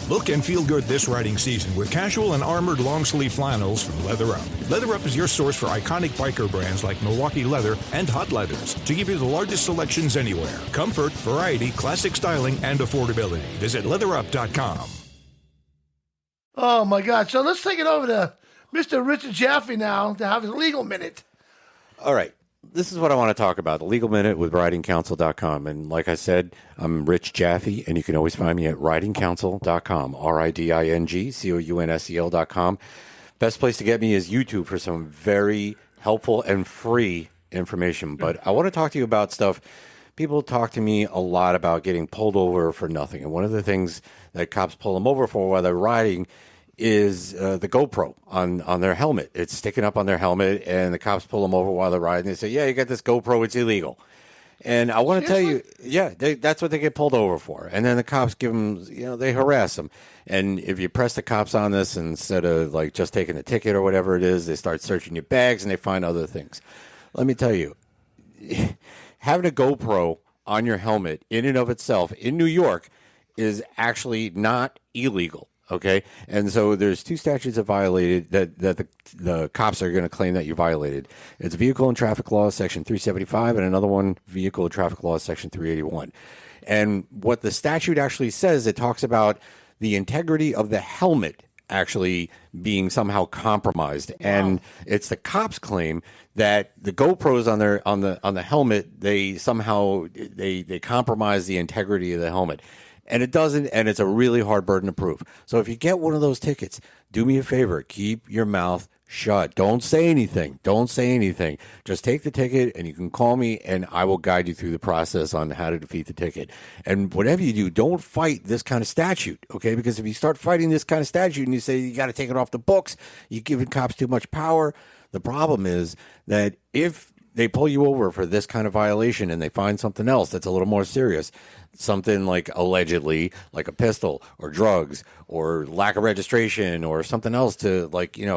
Look and feel good this riding season with casual and armored long-sleeve flannels from Leather Up. Leather Up is your source for iconic biker brands like Milwaukee Leather and Hot Leathers to give you the largest selections anywhere. Comfort, variety, classic styling, and affordability. Visit leatherup.com. Oh, my God. So let's take it over to Mr. Richard Jaffe now to have his legal minute. All right. This is what I want to talk about, the Legal Minute with WritingCounsel.com. And like I said, I'm Rich Jaffe, and you can always find me at WritingCounsel.com, RIDINGCOUNSEL.com. Best place to get me is YouTube for some very helpful and free information. But I want to talk to you about stuff. People talk to me a lot about getting pulled over for nothing. And one of the things that cops pull them over for while they're riding is the GoPro on their helmet. It's sticking up on their helmet, and the cops pull them over while they're riding. They say, yeah, you got this GoPro, it's illegal. And I want to tell you, yeah, that's what they get pulled over for. And then the cops give them, they harass them. And if you press the cops on this, instead of like just taking a ticket or whatever it is, they start searching your bags and they find other things. Let me tell you, having a GoPro on your helmet in and of itself in New York is actually not illegal. Okay, and so there's two statutes that violated that the cops are going to claim that you violated. It's Vehicle and Traffic Law, Section 375, and another one, Vehicle and Traffic Law, Section 381. And what the statute actually says, it talks about the integrity of the helmet actually being somehow compromised. Wow. And it's the cops' claim that the GoPros on the helmet, they somehow they compromise the integrity of the helmet. And it doesn't, and it's a really hard burden to prove. So if you get one of those tickets, do me a favor, keep your mouth shut. Don't say anything. Don't say anything. Just take the ticket, and you can call me, and I will guide you through the process on how to defeat the ticket. And whatever you do, don't fight this kind of statute, okay? Because if you start fighting this kind of statute and you say you got to take it off the books, you're giving cops too much power. The problem is that if they pull you over for this kind of violation and they find something else that's a little more serious, something like allegedly like a pistol or drugs or lack of registration or something else to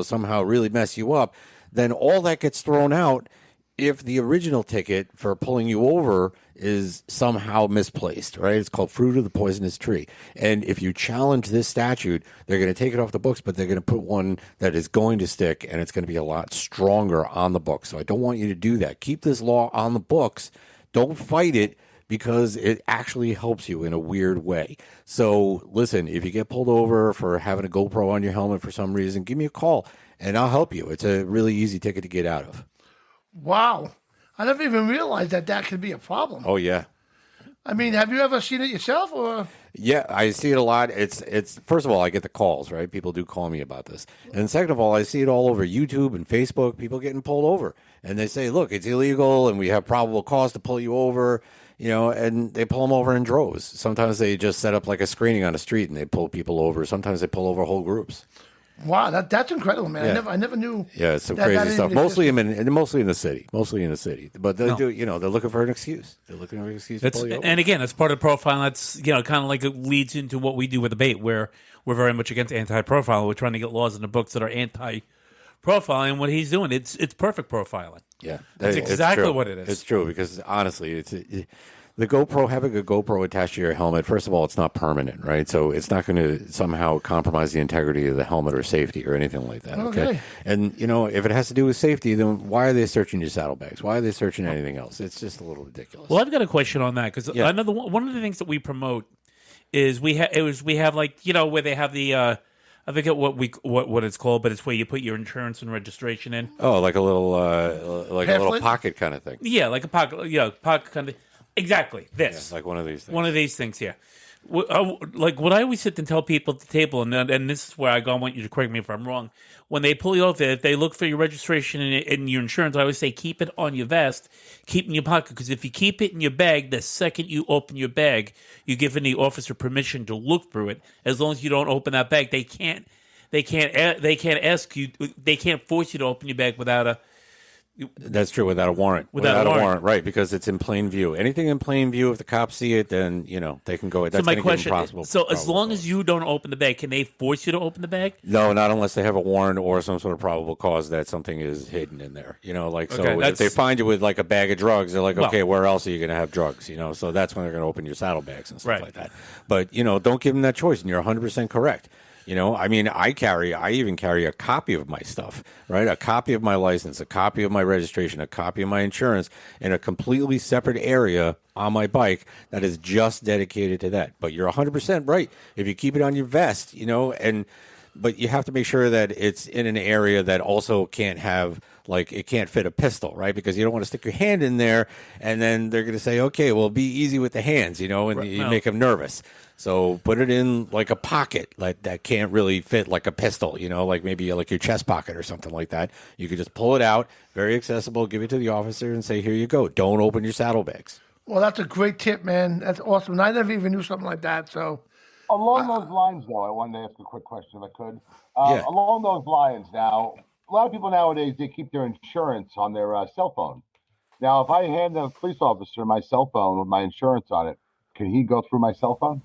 somehow really mess you up, then all that gets thrown out if the original ticket for pulling you over is somehow misplaced, right? It's called fruit of the poisonous tree. And if you challenge this statute, they're going to take it off the books, but they're going to put one that is going to stick, and it's going to be a lot stronger on the books. So I don't want you to do that. Keep this law on the books. Don't fight it, because it actually helps you in a weird way. So listen, if you get pulled over for having a GoPro on your helmet for some reason, give me a call, and I'll help you. It's a really easy ticket to get out of. Wow. I never even realized that could be a problem. Oh, yeah. I mean, have you ever seen it yourself? Or? Yeah, I see it a lot. It's first of all, I get the calls, right? People do call me about this. And second of all, I see it all over YouTube and Facebook, people getting pulled over. And they say, look, it's illegal, and we have probable cause to pull you over, and they pull them over in droves. Sometimes they just set up like a screening on a street, and they pull people over. Sometimes they pull over whole groups. Wow, that's incredible, man. Yeah. I never knew. Yeah, it's some crazy stuff. Mostly in the city. But they do, they're looking for an excuse. They're looking for an excuse to pull you over. And again, that's part of the profiling. That's kind of like it leads into what we do with the bait, where we're very much against anti-profiling. We're trying to get laws in the books that are anti-profiling. What he's doing, it's perfect profiling. Yeah, that's exactly what it is. It's true, because honestly, the GoPro, having a GoPro attached to your helmet, first of all, it's not permanent, right? So it's not going to somehow compromise the integrity of the helmet or safety or anything like that, okay? And, if it has to do with safety, then why are they searching your saddlebags? Why are they searching anything else? It's just a little ridiculous. Well, I've got a question on that, because another one of the things that we promote is we have like, where they have the... I forget what it's called, but it's where you put your insurance and registration in. Oh, like a little pocket kind of thing. Yeah, like a pocket, pocket kind of. Exactly, this. Yeah, like one of these things. One of these things, yeah. Like what I always sit and tell people at the table, and this is where I want you to correct me if I'm wrong. When they pull you over, if they look for your registration and your insurance, I always say keep it on your vest, keep it in your pocket, because if you keep it in your bag, the second you open your bag, you're giving the officer permission to look through it. As long as you don't open that bag, they can't ask you, they can't force you to open your bag without That's true, without a warrant. Without a warrant. Right, because it's in plain view. Anything in plain view, if the cops see it, then, they can go. That's So my gonna give them question: possible. so as probable long cause. as you don't open the bag, can they force you to open the bag? No, not unless they have a warrant or some sort of probable cause that something is hidden in there. Like, so Okay, if that's- they find you with like a bag of drugs, they're like, Well- okay, where else are you going to have drugs? So that's when they're going to open your saddlebags and stuff Right. like that. But, don't give them that choice, and you're 100% correct. I mean, I even carry a copy of my stuff, right? A copy of my license, a copy of my registration, a copy of my insurance in a completely separate area on my bike that is just dedicated to that. But you're 100% right. If you keep it on your vest, but you have to make sure that it's in an area that also can't have, like, it can't fit a pistol, right? Because you don't want to stick your hand in there, and then they're going to say, okay, well, be easy with the hands, and you make them nervous. So put it in like a pocket like that can't really fit like a pistol, like maybe like your chest pocket or something like that. You could just pull it out, very accessible, give it to the officer and say, here you go. Don't open your saddlebags. Well, that's a great tip, man. That's awesome. I never even knew something like that. So, Along those lines, though, I wanted to ask a quick question if I could. Yeah. Along those lines, now, a lot of people nowadays, they keep their insurance on their cell phone. Now, if I hand a police officer my cell phone with my insurance on it, can he go through my cell phone?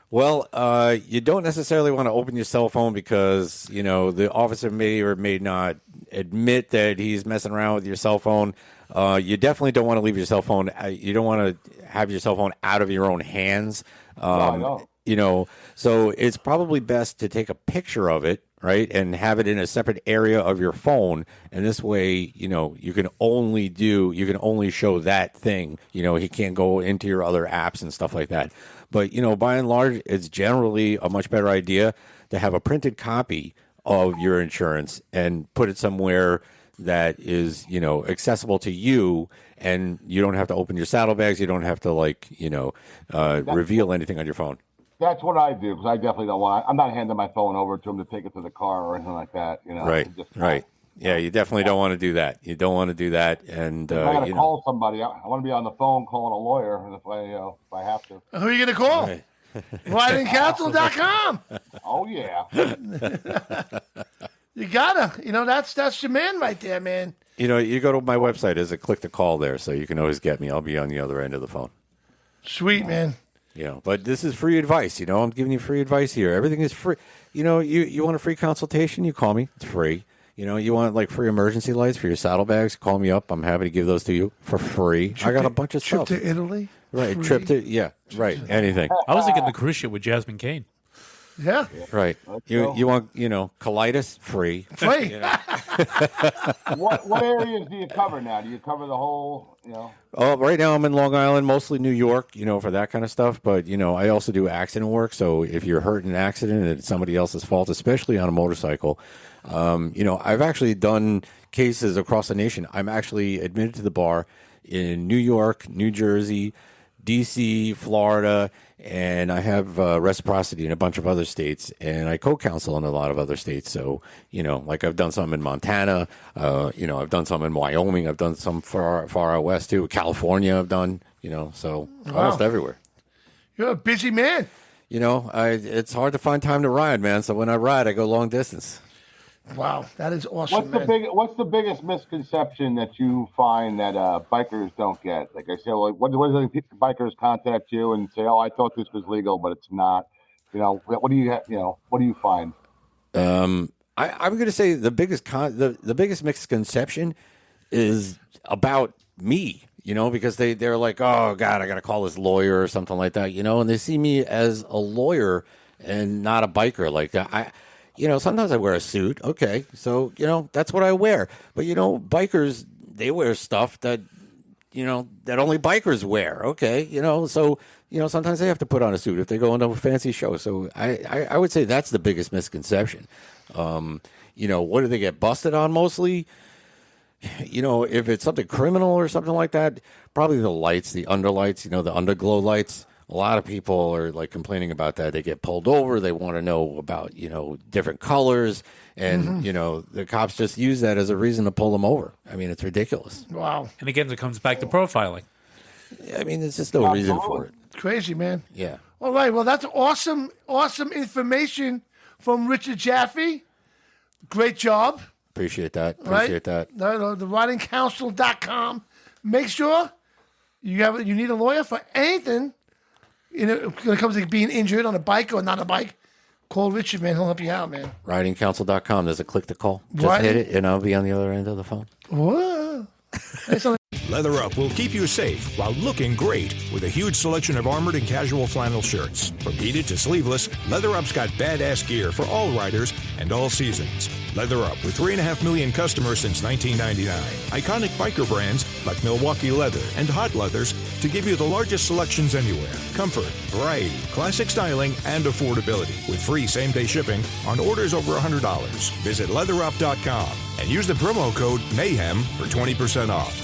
Well, you don't necessarily want to open your cell phone because, the officer may or may not admit that he's messing around with your cell phone. You definitely don't want to leave your cell phone. You don't want to have your cell phone out of your own hands. No, I don't. So it's probably best to take a picture of it, right, and have it in a separate area of your phone. And this way, you can only show that thing. He can't go into your other apps and stuff like that. But, by and large, it's generally a much better idea to have a printed copy of your insurance and put it somewhere that is, accessible to you, and you don't have to open your saddlebags. You don't have to, reveal anything on your phone. That's what I do, because I definitely don't want. I'm not handing my phone over to him to take it to the car or anything like that. Right, right. Yeah, you definitely don't want to do that. You don't want to do that, and if I got to call somebody, I want to be on the phone calling a lawyer, and if I have to. who are you going to call? Right. Counsel.com. Oh yeah. You gotta. That's your man right there, man. You go to my website. There's a click to call there, so you can always get me. I'll be on the other end of the phone. Sweet, man. But this is free advice. I'm giving you free advice here. Everything is free. You want a free consultation? You call me. It's free. You want like free emergency lights for your saddlebags? Call me up. I'm happy to give those to you for free. I got a bunch of Trip stuff. to Italy. Right, Free. right. Anything. I was thinking the cruise ship with Jasmine Kane. Yeah. Right. You want colitis? Free. Free. What areas do you cover now? Do you cover the whole? Oh, right now I'm in Long Island, mostly New York, for that kind of stuff. But, I also do accident work. So if you're hurt in an accident and it's somebody else's fault, especially on a motorcycle, I've actually done cases across the nation. I'm actually admitted to the bar in New York, New Jersey, D.C., Florida, and I have reciprocity in a bunch of other states, and I co-counsel in a lot of other states. So, like I've done some in Montana, I've done some in Wyoming, I've done some far out west too. California I've done, so almost everywhere. You're a busy man. It's hard to find time to ride, man. So when I ride, I go long distance. Wow, that is awesome, What's the biggest misconception that you find that bikers don't get? Like I said, what do bikers contact you and say, "Oh, I thought this was legal, but it's not." What do you find? I'm going to say the biggest misconception is about me. Because they're like, "Oh God, I got to call this lawyer or something like that." And they see me as a lawyer and not a biker. Like sometimes I wear a suit. Okay. So, that's what I wear. But, bikers, they wear stuff that only bikers wear. Okay. So, sometimes they have to put on a suit if they go into a fancy show. So I would say that's the biggest misconception. What do they get busted on mostly? If it's something criminal or something like that, probably the lights, the underlights, the underglow lights. A lot of people are like complaining about that. They get pulled over. They want to know about, different colors. And, the cops just use that as a reason to pull them over. I mean, it's ridiculous. Wow. And again, it comes back to profiling. I mean, there's just no reason for it. It's crazy, man. Yeah. All right. Well, that's awesome information from Richard Jaffe. Great job. Appreciate that. right? Appreciate that. The ridingcounsel.com. Make sure you need a lawyer for anything. When it comes to being injured on a bike or not a bike, call Richard, man. He'll help you out, man. Ridingcounsel.com. There's a click to call. Just Right. hit it, and I'll be on the other end of the phone. Whoa. Leather Up will keep you safe while looking great with a huge selection of armored and casual flannel shirts. From heated to sleeveless, Leather Up's got badass gear for all riders and all seasons. Leather Up with 3.5 million customers since 1999. Iconic biker brands like Milwaukee Leather and Hot Leathers to give you the largest selections anywhere. Comfort, variety, classic styling, and affordability with free same-day shipping on orders over $100. Visit leatherup.com and use the promo code MAYHEM for 20% off.